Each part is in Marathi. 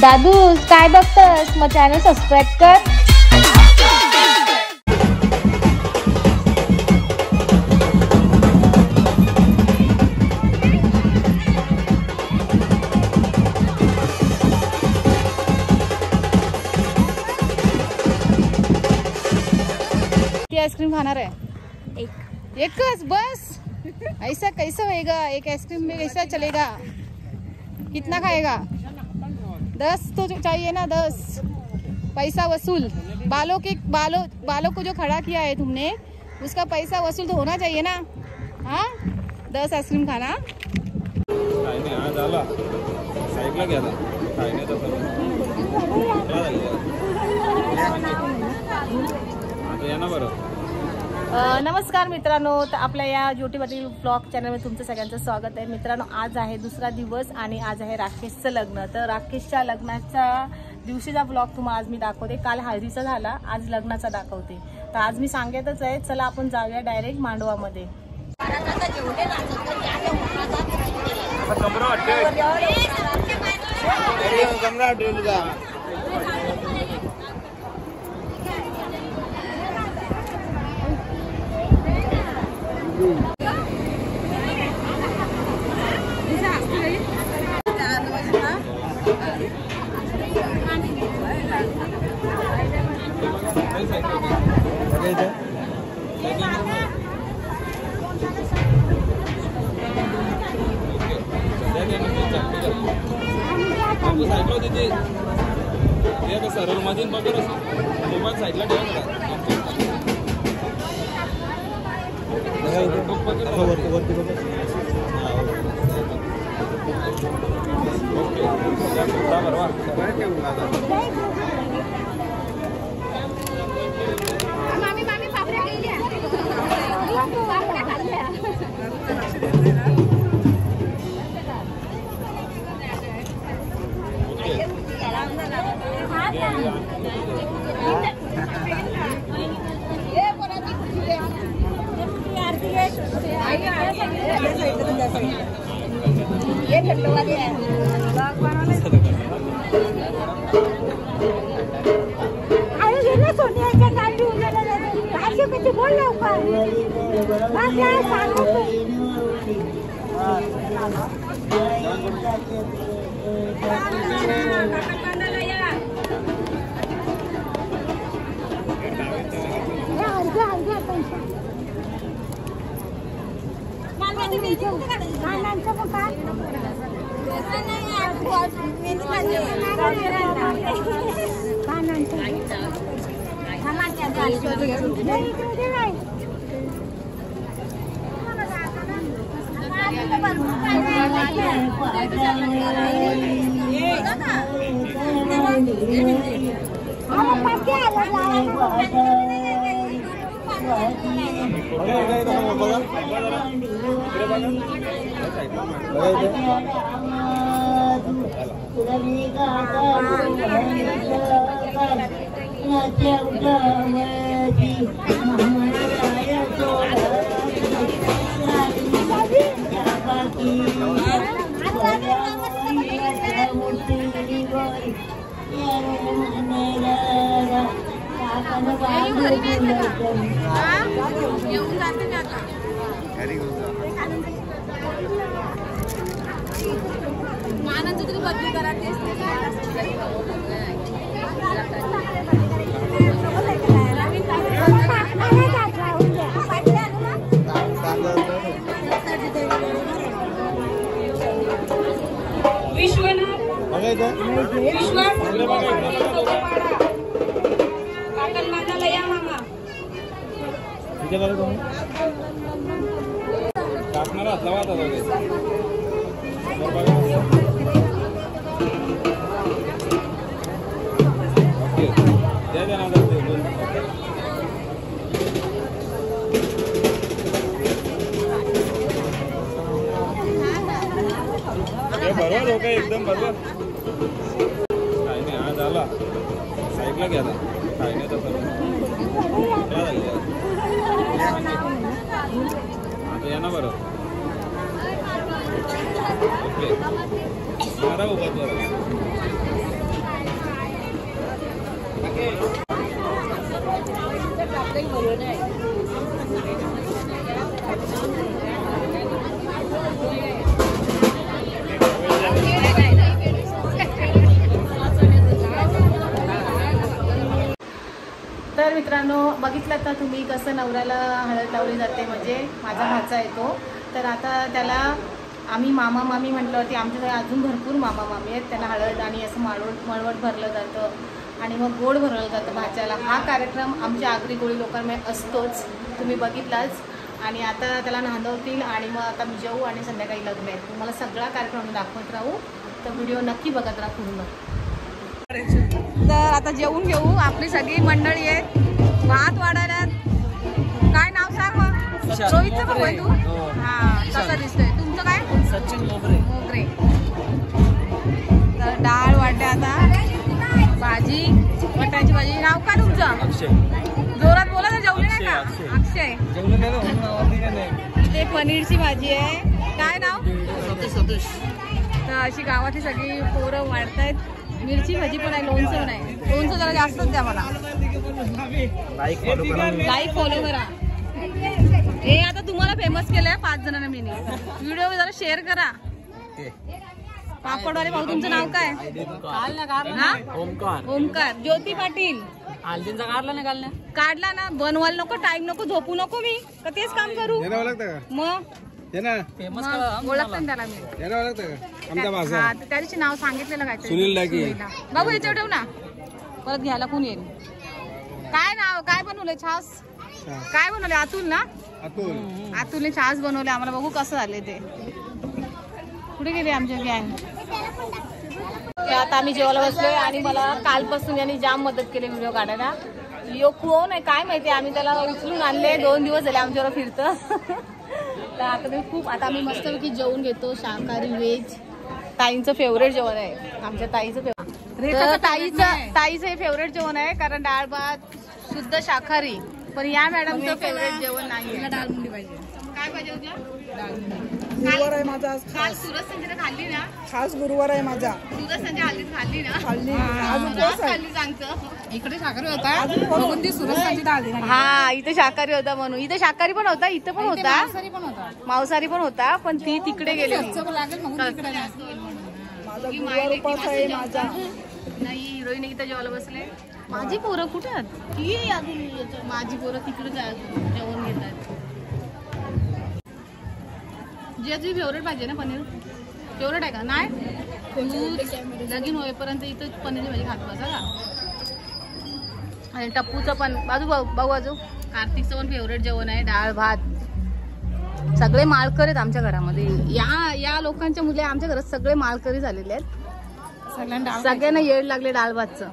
दादू काय बघतस? मग चॅनल सबस्क्राईब कर. आइसक्रीम खाना है एक बस. ऐसा कैसा होएगा? एक आइसक्रीम में कैसा चलेगा? कितना खाएगा? 10 तो चाहिए ना, 10 पैसा वसूल. बालों को जो खड़ा किया है तुमने, उसका पैसा वसूल तो होना चाहिए ना. हाँ 10 आइसक्रीम खाना. नमस्कार मित्रांनो, तर आपल्या या यूट्यूबवरील ब्लॉग चॅनलमध्ये तुमचं सगळ्यांचं स्वागत आहे. मित्रांनो, आज आहे दुसरा दिवस आणि आज आहे राकेशचं लग्न. तर राकेशच्या लग्नाच्या दिवशीचा ब्लॉग तुम्हाला आज मी दाखवते. काल हळदीचा झाला, आज लग्नाचा दाखवते. तर आज मी सांगतच आहे, चला आपण जाऊया डायरेक्ट मांडवामध्ये. सरळ मधून बघत मोबाईल साईडला ठेवा. बरोबर हो गए एकदम बरोबर. काय नाही आज आला साईडला घ्या ना. काय नाही तसं आता या ना बरं. ओके मारा उभा तर मित्रांनो, बघितलं तर तुम्ही कसं नवऱ्याला हळद लावली जाते. म्हणजे माझा भाचा येतो, तर आता त्याला आम्ही मामा मामी म्हटल्यावरती आमच्याकडे अजून भरपूर मामा मामी आहेत. त्याला हळद आणि असं मळवट भरलं जातं आणि मग गोड भरलं जातं भाच्याला. हा कार्यक्रम आमच्या आगरी कोळी लोकांमध्ये असतोच, तुम्ही बघितलाच. आणि आता त्याला नांदवतील आणि मग आता मी जेवू आणि संध्याकाळी लग्न आहे. तुम्हाला सगळा कार्यक्रम दाखवत राहू, तर व्हिडिओ नक्की बघत राहा पूर्ण. तर आता जेवून घेऊ. आपली सगळी मंडळी आहेत, भात वाढायला. काय नाव सांग मग? रोहितचं भाऊ आहे तू? हा, कसं दिसतंय? तुमचं काय? सचिन मोगरे. तर डाळ वाढते आता, भाजी, वाटाण्याची भाजी. नाव काय तुमचं? अक्षय. जोरात बोला ना. जेवले नाही का? अक्षय. इथे पनीरची भाजी आहे. काय नाव? सतीश. तर अशी गावातली सगळी पोरं वाढतायत. मिरची भाजी पण आहे, लोणचं पण आहे. लोणचं जरा जास्तच द्या मला. लाईक फॉलो करा. हे आता तुम्हाला फेमस केलंय 5 जणांना मी. व्हिडिओ जरा शेअर करा. पापडवाले भाऊ, तुमचं नाव काय? ओमकार. ज्योती पाटील. हल्दींचा काढला ना काढला ना. बनवायला नको, टाइम नको, झोपू नको. मी का तेच काम करू मग. फेमस ओळखतं त्याला मी. हा, त्या दिवशी नाव सांगितलेलं काय? सुनील डागी. बाबू याच्यावर ठेव ना, परत घ्यायला कोण येईल. काय नाव? काय बनवलंय? छास. काय बनवले? अतुल ना? अतुलने छास बनवले. आम्हाला बघू कसं झाले ते. कुठे गेले आमच्या गँग? आता आम्ही जेवायला बसलोय आणि मला कालपासून यांनी जाम मदत केली व्हिडिओ काढायला. यो कोण आहे काय माहिती, आम्ही त्याला उचलून आणले. 2 दिवस झाले आमच्यावर फिरतं. तर आता आम्ही मस्तपैकी जेवून घेतो, शाकाहारी व्हेज. ताईंचं फेवरेट जेवण आहे, आमच्या ताईचं फेवरेट. ताईचं हे फेवरेट जेवण आहे, कारण डाळ भात शुद्ध शाकाहारी. पण या मॅडमचं फेवरेट जेवण नाही. डाळ मुंडी पाहिजे. काय पाहिजे होत्या? गुरुवार आहे माझा. काल सूरज संजय खाल्ली ना? खास गुरुवार आहे माझा. सूरज संजय हल्ली खाल्ली ना? खाल्ली. आज उपवास आहे. खाल्ली सांगतं. इकडे शाकाहारी होता म्हणून ती सुरक्षाची डाळ दिली. हा, इथे शाकाहारी होता म्हणून. इथे शाकाहारी पण होता, इथं पण होता, मांसाहारी पण होता, पण ती तिकडे गेली. लागेल म्हणून तिकडे माझा गुरुवार उपवास आहे माझा. नाही, हिरोईन इथं जेवायला बसले. माझी पोरं कुठे आहेत? माझी पोरं तिकडे जेवण घेतात. जे तुझी फेवरेट भाजी आहे ना, पनीर फेवरेट आहे का? नाही, लगीन होईपर्यंत इथं पनीरची भाजी खात बसा का? आणि टप्पूचं पण बाजू कार्तिकचं पण फेवरेट जेवण आहे डाळ भात. सगळे माळकरी आहेत आमच्या घरामध्ये. या लोकांच्या मुले आमच्या घरात सगळे माळकरी झालेले आहेत. सगळ्यांना येड लागले डाळ भातचं.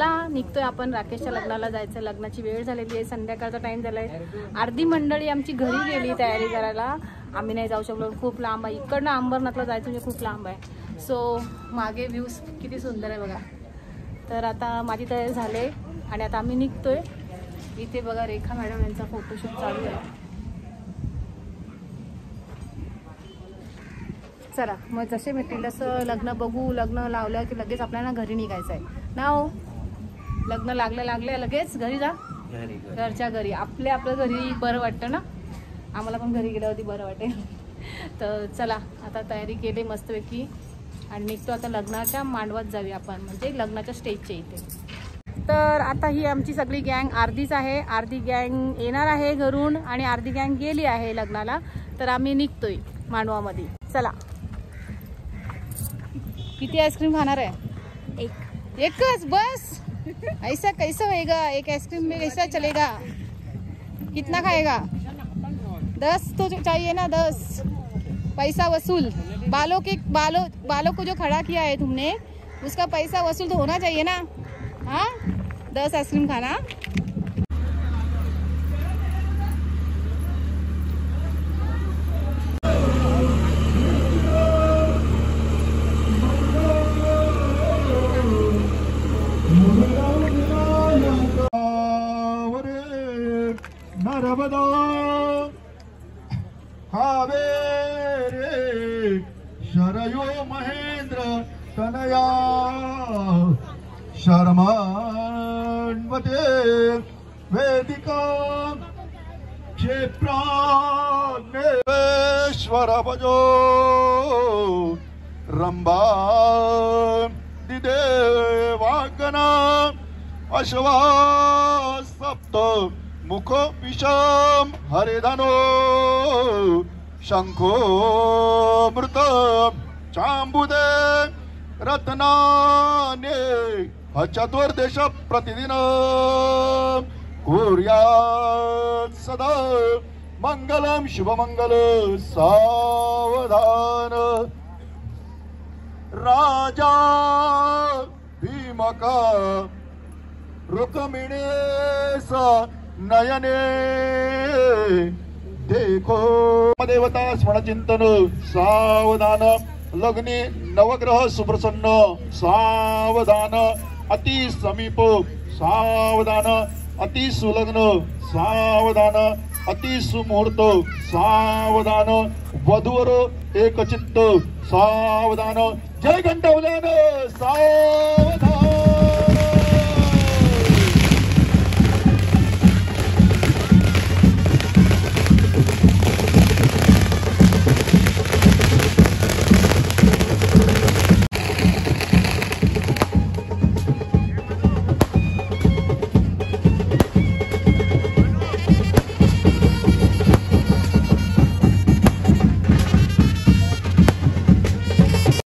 चला निघतोय आपण राकेशच्या लग्नाला जायचं. लग्नाची वेळ झालेली आहे, संध्याकाळचा टाइम झालाय. अर्धी मंडळी आमची घरी गेली तयारी करायला. आम्ही नाही जाऊ शकलो, खूप लांब आहे. इकडनं अंबरनाथला जायचं म्हणजे खूप लांब आहे. सो मागे व्ह्यूज किती सुंदर आहे बघा. तर आता माझी तयारी झाली आणि आता आम्ही निघतोय. इथे बघा रेखा मॅडम यांचा फोटोशूट चालू आहे. चला मग जसे भेटतील तसं लग्न बघू. लग्न लावलं की लगेच आपल्याला घरी निघायचं आहे ना हो. लग्न लागलं लगेच घरी जा. घरच्या घरी आपल्या घरी बरं वाटतं ना. आम्हाला पण घरी गेल्यावरती बरं वाटेल. तर चला आता तयारी केली मस्तपैकी आणि निघतो आता. लग्नाच्या मांडवात जाऊया आपण, म्हणजे लग्नाच्या स्टेजच्या इथे. तर आता ही आमची सगळी गँग अर्धीच आहे. अर्धी गँग येणार आहे घरून आणि अर्धी गँग गेली आहे लग्नाला. तर आम्ही निघतोय मांडवामध्ये. चला. किती आइसक्रीम खाणार है? एकच बस. ऐसा कैसा होएगा? एक आइसक्रीम में कैसा चलेगा? कितना खाएगा? 10 तो चाहिए ना, 10 पैसा वसूल. बालों को जो खड़ा किया है तुमने, उसका पैसा वसूल तो होना चाहिए ना. हाँ 10 आइसक्रीम खाना. नर्मदा कावेरी शरयो महेंद्र तनया शर्मान्वते वेदिका क्षेप्राग्नेश्वर भजो रंभा दिदेवागना अश्वा सप्त मुख विषम हरिधनो शंखो मृत चांबुदे रत्नाने चतुर्दश प्रतिदिन कुर्यात् सदा मंगलम शुभमंगल. सावधान राजा भीमका रुक्मिणीस नयने देखो. देवता स्मरण चिंतन. सावधान लग्नी नवग्रह सुप्रसन्न. सावधान अति समीप. सावधान अति सुलग्न. सावधान अति सुमुहूर्त. सावधान वधूवर एकचित्त. सावधान जय घंटा उद्यान. सावधान.